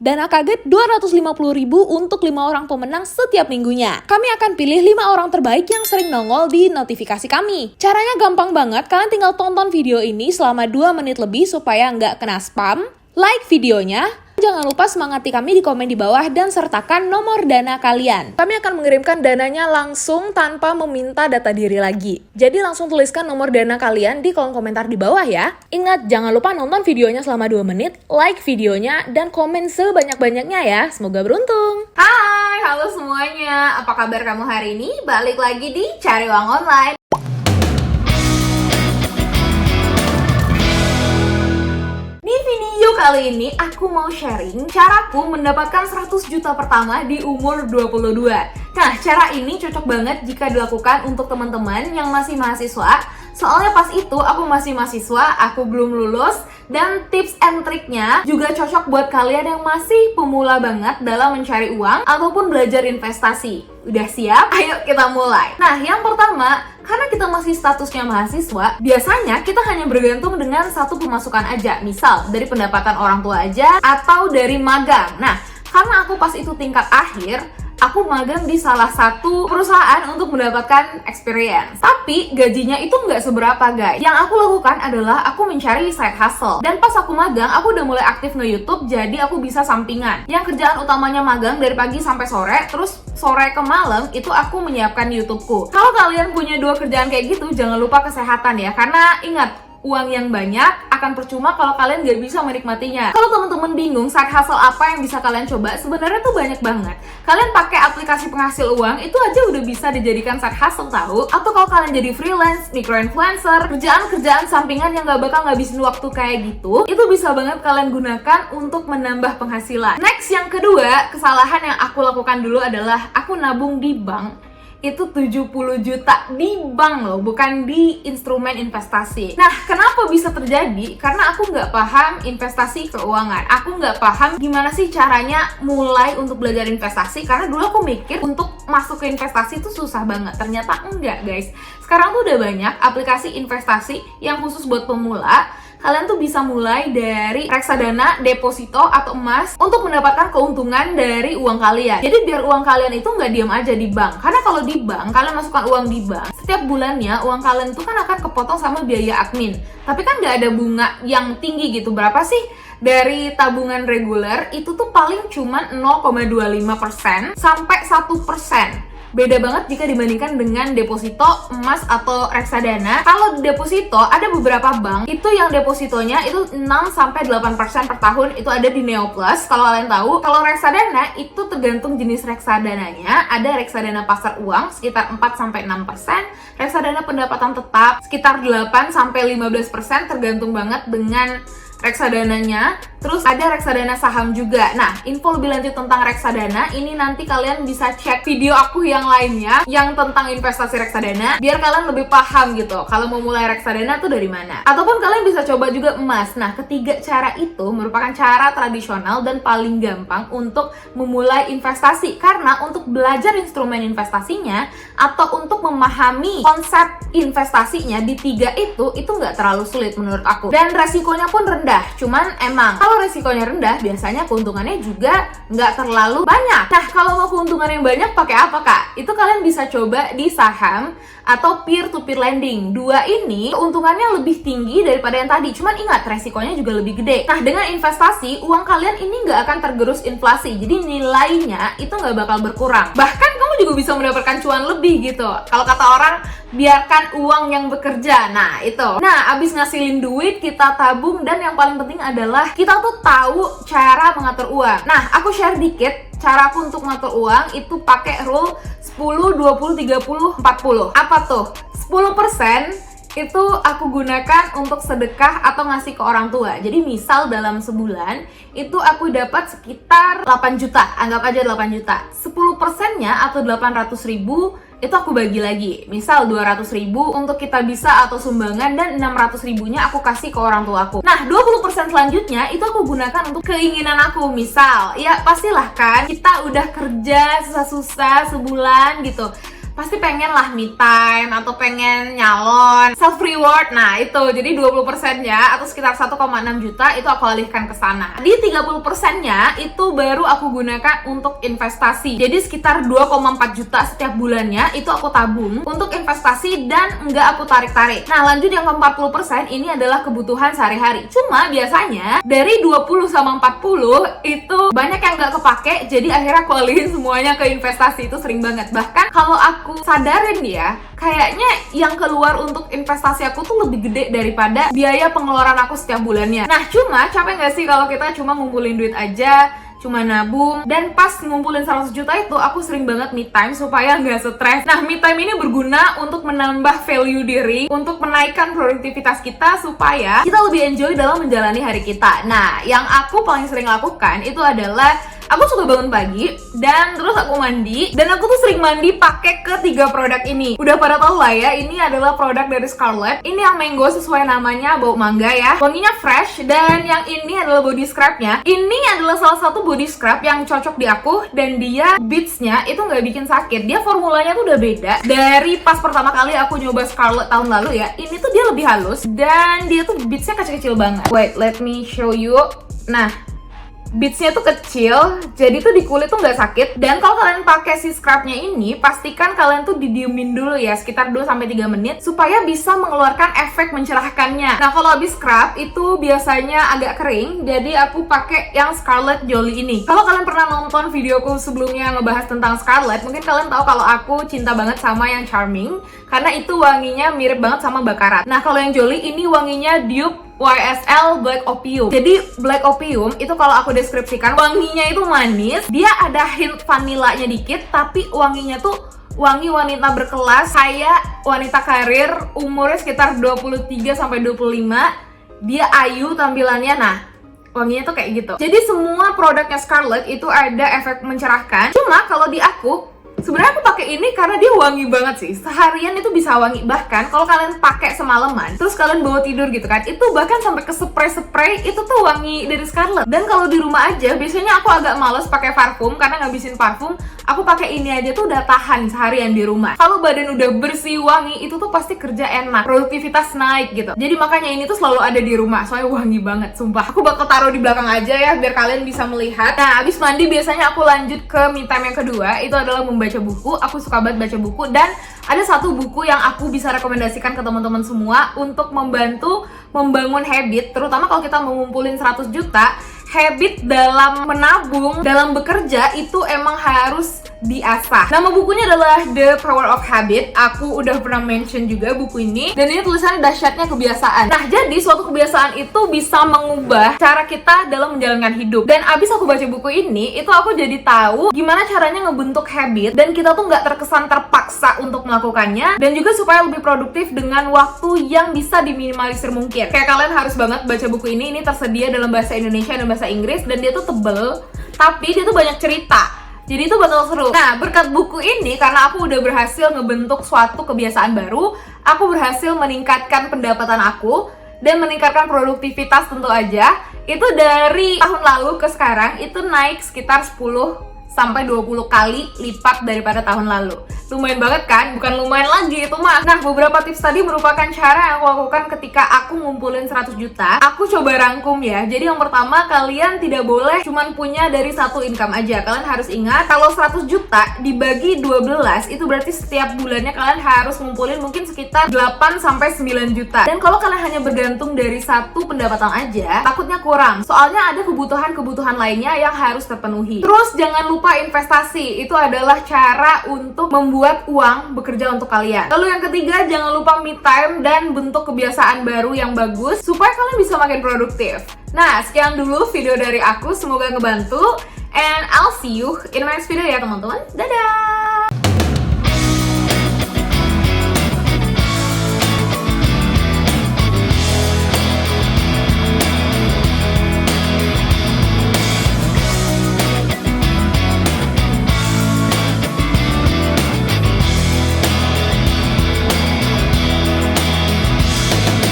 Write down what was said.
Dana kaget 250.000 untuk 5 orang pemenang setiap minggunya. Kami akan pilih 5 orang terbaik yang sering nongol di notifikasi kami. Caranya gampang banget, kalian tinggal tonton video ini selama 2 menit lebih supaya nggak kena spam. Like videonya. Jangan lupa semangati kami di komen di bawah dan sertakan nomor dana kalian. Kami akan mengirimkan dananya langsung tanpa meminta data diri lagi. Jadi langsung tuliskan nomor dana kalian di kolom komentar di bawah ya. Ingat, jangan lupa nonton videonya selama 2 menit, like videonya, dan komen sebanyak-banyaknya ya. Semoga beruntung. Hai, halo semuanya. Apa kabar kamu hari ini? Balik lagi di Cari Uang Online. Di video kali ini aku mau sharing caraku mendapatkan 100 juta pertama di umur 22. Nah, cara ini cocok banget jika dilakukan untuk teman-teman yang masih mahasiswa. Soalnya pas itu aku masih mahasiswa, aku belum lulus, dan tips and triknya juga cocok buat kalian yang masih pemula banget dalam mencari uang ataupun belajar investasi. Udah siap? Ayo kita mulai. Nah, yang pertama, karena kita masih statusnya mahasiswa, biasanya kita hanya bergantung dengan satu pemasukan aja. Misal, dari pendapatan orang tua aja atau dari magang. Nah, karena aku pas itu tingkat akhir, aku magang di salah satu perusahaan untuk mendapatkan experience. Tapi gajinya itu nggak seberapa guys. Yang aku lakukan adalah aku mencari side hustle. Dan pas aku magang, aku udah mulai aktif nge-YouTube, jadi aku bisa sampingan. Yang kerjaan utamanya magang dari pagi sampai sore, terus sore ke malam itu aku menyiapkan YouTubeku. Kalau kalian punya 2 kerjaan kayak gitu, jangan lupa kesehatan ya. Karena ingat, uang yang banyak akan percuma kalau kalian gak bisa menikmatinya. Kalau teman-teman bingung side hustle apa yang bisa kalian coba, sebenarnya tuh banyak banget. Kalian pakai aplikasi penghasil uang, itu aja udah bisa dijadikan side hustle tahu. Atau kalau kalian jadi freelance, micro-influencer, kerjaan-kerjaan sampingan yang gak bakal ngabisin waktu kayak gitu, itu bisa banget kalian gunakan untuk menambah penghasilan. Next, yang kedua, kesalahan yang aku lakukan dulu adalah aku nabung di bank. Itu 70 juta di bank loh, bukan di instrumen investasi. Nah, kenapa bisa terjadi? Karena aku nggak paham investasi keuangan. Aku nggak paham gimana sih caranya mulai untuk belajar investasi. Karena dulu aku mikir untuk masuk ke investasi itu susah banget. Ternyata enggak guys. Sekarang tuh udah banyak aplikasi investasi yang khusus buat pemula. Kalian tuh bisa mulai dari reksadana, deposito, atau emas untuk mendapatkan keuntungan dari uang kalian. Jadi biar uang kalian itu nggak diam aja di bank. Karena kalau di bank, kalian masukkan uang di bank, setiap bulannya uang kalian itu kan akan kepotong sama biaya admin. Tapi kan nggak ada bunga yang tinggi gitu. Berapa sih? Dari tabungan reguler itu tuh paling cuma 0,25% sampai 1%. Beda banget jika dibandingkan dengan deposito, emas, atau reksadana. Kalau deposito, ada beberapa bank itu yang depositonya itu 6-8% per tahun. Itu ada di Neoplus, kalau kalian tahu. Kalau reksadana, itu tergantung jenis reksadananya. Ada reksadana pasar uang sekitar 4-6%. Reksadana pendapatan tetap sekitar 8-15%, tergantung banget dengan reksadananya. Terus ada reksadana saham juga. Nah, info lebih lanjut tentang reksadana ini nanti kalian bisa cek video aku yang lainnya yang tentang investasi reksadana biar kalian lebih paham gitu kalau mau mulai reksadana tuh dari mana. Ataupun kalian bisa coba juga emas. Nah, ketiga cara itu merupakan cara tradisional dan paling gampang untuk memulai investasi. Karena untuk belajar instrumen investasinya atau untuk memahami konsep investasinya di 3 itu nggak terlalu sulit menurut aku. Dan resikonya pun rendah. Cuman emang kalau resikonya rendah, biasanya keuntungannya juga nggak terlalu banyak. Nah, kalau mau keuntungan yang banyak, pakai apa kak? Itu kalian bisa coba di saham atau peer-to-peer lending. 2 ini keuntungannya lebih tinggi daripada yang tadi. Cuman ingat, resikonya juga lebih gede. Nah, dengan investasi, uang kalian ini nggak akan tergerus inflasi. Jadi nilainya itu nggak bakal berkurang. Bahkan kamu juga bisa mendapatkan cuan lebih gitu. Kalau kata orang, biarkan uang yang bekerja. Nah, itu. Nah, abis ngasilin duit, kita tabung. Dan yang paling penting adalah kita tuh tahu cara mengatur uang. Nah, aku share dikit cara aku untuk mengatur uang itu pakai rule 10, 20, 30, 40. Apa tuh? 10% itu aku gunakan untuk sedekah atau ngasih ke orang tua. Jadi misal dalam sebulan itu aku dapat sekitar 8 juta. Anggap aja 8 juta. 10%-nya atau 800.000 itu aku bagi lagi. Misal 200.000 untuk kita bisa atau sumbangan, dan 600.000-nya aku kasih ke orang tua aku. Nah, 20% selanjutnya itu aku gunakan untuk keinginan aku. Misal, ya pastilah kan kita udah kerja susah-susah sebulan gitu. pasti pengen lah me time atau pengen nyalon, self reward. Nah itu, jadi 20%-nya atau sekitar 1,6 juta itu aku alihkan ke sana. Di 30%-nya itu baru aku gunakan untuk investasi. Jadi sekitar 2,4 juta setiap bulannya itu aku tabung untuk investasi dan nggak aku tarik-tarik. Nah lanjut yang ke 40% ini adalah kebutuhan sehari-hari. Cuma biasanya dari 20 sama 40 itu banyak yang nggak kepake, jadi akhirnya aku alihin semuanya ke investasi. Itu sering banget. Bahkan kalau aku sadarin ya, kayaknya yang keluar untuk investasi aku tuh lebih gede daripada biaya pengeluaran aku setiap bulannya. Nah cuma capek nggak sih kalau kita cuma ngumpulin duit aja, cuma nabung, dan pas ngumpulin 100 juta itu aku sering banget me time supaya nggak stres. Nah me time ini berguna untuk menambah value diri, untuk menaikkan produktivitas kita supaya kita lebih enjoy dalam menjalani hari kita. Nah yang aku paling sering lakukan itu adalah aku suka bangun pagi dan terus aku mandi, dan aku tuh sering mandi pakai ketiga produk ini. Udah pada tahu lah ya, ini adalah produk dari Scarlett. Ini yang mango sesuai namanya, bau mangga ya. Wanginya fresh, dan yang ini adalah body scrubnya. Ini adalah salah satu body scrub yang cocok di aku, dan dia beads-nya itu nggak bikin sakit. Dia formulanya tuh udah beda dari pas pertama kali aku nyoba Scarlett tahun lalu ya. Ini tuh dia lebih halus dan dia tuh beads-nya kecil-kecil banget. Wait, let me show you. Nah, beads-nya tuh kecil, jadi tuh di kulit tuh nggak sakit. Dan kalau kalian pakai si scrubnya ini, pastikan kalian tuh didiemin dulu ya, sekitar 2-3 menit supaya bisa mengeluarkan efek mencerahkannya. Nah kalau habis scrub itu biasanya agak kering, jadi aku pakai yang Scarlett Jolie ini. Kalau kalian pernah nonton videoku sebelumnya ngebahas tentang Scarlett, mungkin kalian tahu kalau aku cinta banget sama yang Charming, karena itu wanginya mirip banget sama Baccarat. Nah kalau yang Jolie ini wanginya Dupe YSL Black Opium. Jadi Black Opium itu kalau aku deskripsikan, wanginya itu manis, dia ada hint vanilanya dikit, tapi wanginya tuh wangi wanita berkelas, kayak wanita karir, umurnya sekitar 23-25, dia ayu tampilannya. Nah wanginya tuh kayak gitu. Jadi semua produknya Scarlett itu ada efek mencerahkan. Cuma kalau di aku, sebenarnya aku pakai ini karena dia wangi banget sih. Seharian itu bisa wangi. Bahkan kalau kalian pakai semalaman, terus kalian bawa tidur gitu kan, itu bahkan sampai ke spray itu tuh wangi dari Scarlett. Dan kalau di rumah aja, biasanya aku agak males pakai parfum karena ngabisin parfum. Aku pakai ini aja tuh udah tahan seharian di rumah. Kalau badan udah bersih wangi, itu tuh pasti kerja enak, produktivitas naik gitu. Jadi makanya ini tuh selalu ada di rumah, soalnya wangi banget, sumpah. Aku bakal taruh di belakang aja ya, biar kalian bisa melihat. Nah, abis mandi biasanya aku lanjut ke me time yang kedua, itu adalah membaca buku. Aku suka banget baca buku, dan ada satu buku yang aku bisa rekomendasikan ke teman-teman semua untuk membantu membangun habit, terutama kalau kita mau ngumpulin 100 juta. Habit dalam menabung, dalam bekerja itu emang harus diasah. Nama bukunya adalah The Power of Habit. Aku udah pernah mention juga buku ini, dan ini tulisannya dahsyatnya kebiasaan. Nah, jadi suatu kebiasaan itu bisa mengubah cara kita dalam menjalankan hidup. Dan abis aku baca buku ini, itu aku jadi tahu gimana caranya ngebentuk habit, dan kita tuh nggak terkesan terpaksa untuk melakukannya, dan juga supaya lebih produktif dengan waktu yang bisa diminimalisir mungkin. Kayak kalian harus banget baca buku ini tersedia dalam bahasa Indonesia dan bahasa Inggris, dan dia tuh tebel, tapi dia tuh banyak cerita. Jadi itu bakal seru. Nah, berkat buku ini, karena aku udah berhasil ngebentuk suatu kebiasaan baru, aku berhasil meningkatkan pendapatan aku, dan meningkatkan produktivitas tentu aja. Itu dari tahun lalu ke sekarang, itu naik sekitar 10-20 kali lipat daripada tahun lalu. Lumayan banget kan? Bukan lumayan lagi itu mah. Nah, beberapa tips tadi merupakan cara yang aku lakukan ketika aku ngumpulin 100 juta. Aku coba rangkum ya. Jadi yang pertama, kalian tidak boleh cuman punya dari satu income aja. Kalian harus ingat, kalau 100 juta dibagi 12, itu berarti setiap bulannya kalian harus ngumpulin mungkin sekitar 8-9 juta. Dan kalau kalian hanya bergantung dari satu pendapatan aja, takutnya kurang. Soalnya ada kebutuhan-kebutuhan lainnya yang harus terpenuhi. Terus jangan lupa investasi. Itu adalah cara untuk membuat uang bekerja untuk kalian. Lalu yang ketiga, jangan lupa me time dan bentuk kebiasaan baru yang bagus supaya kalian bisa makin produktif. Nah, sekian dulu video dari aku, semoga ngebantu, and I'll see you in my next video ya teman-teman. Dadah!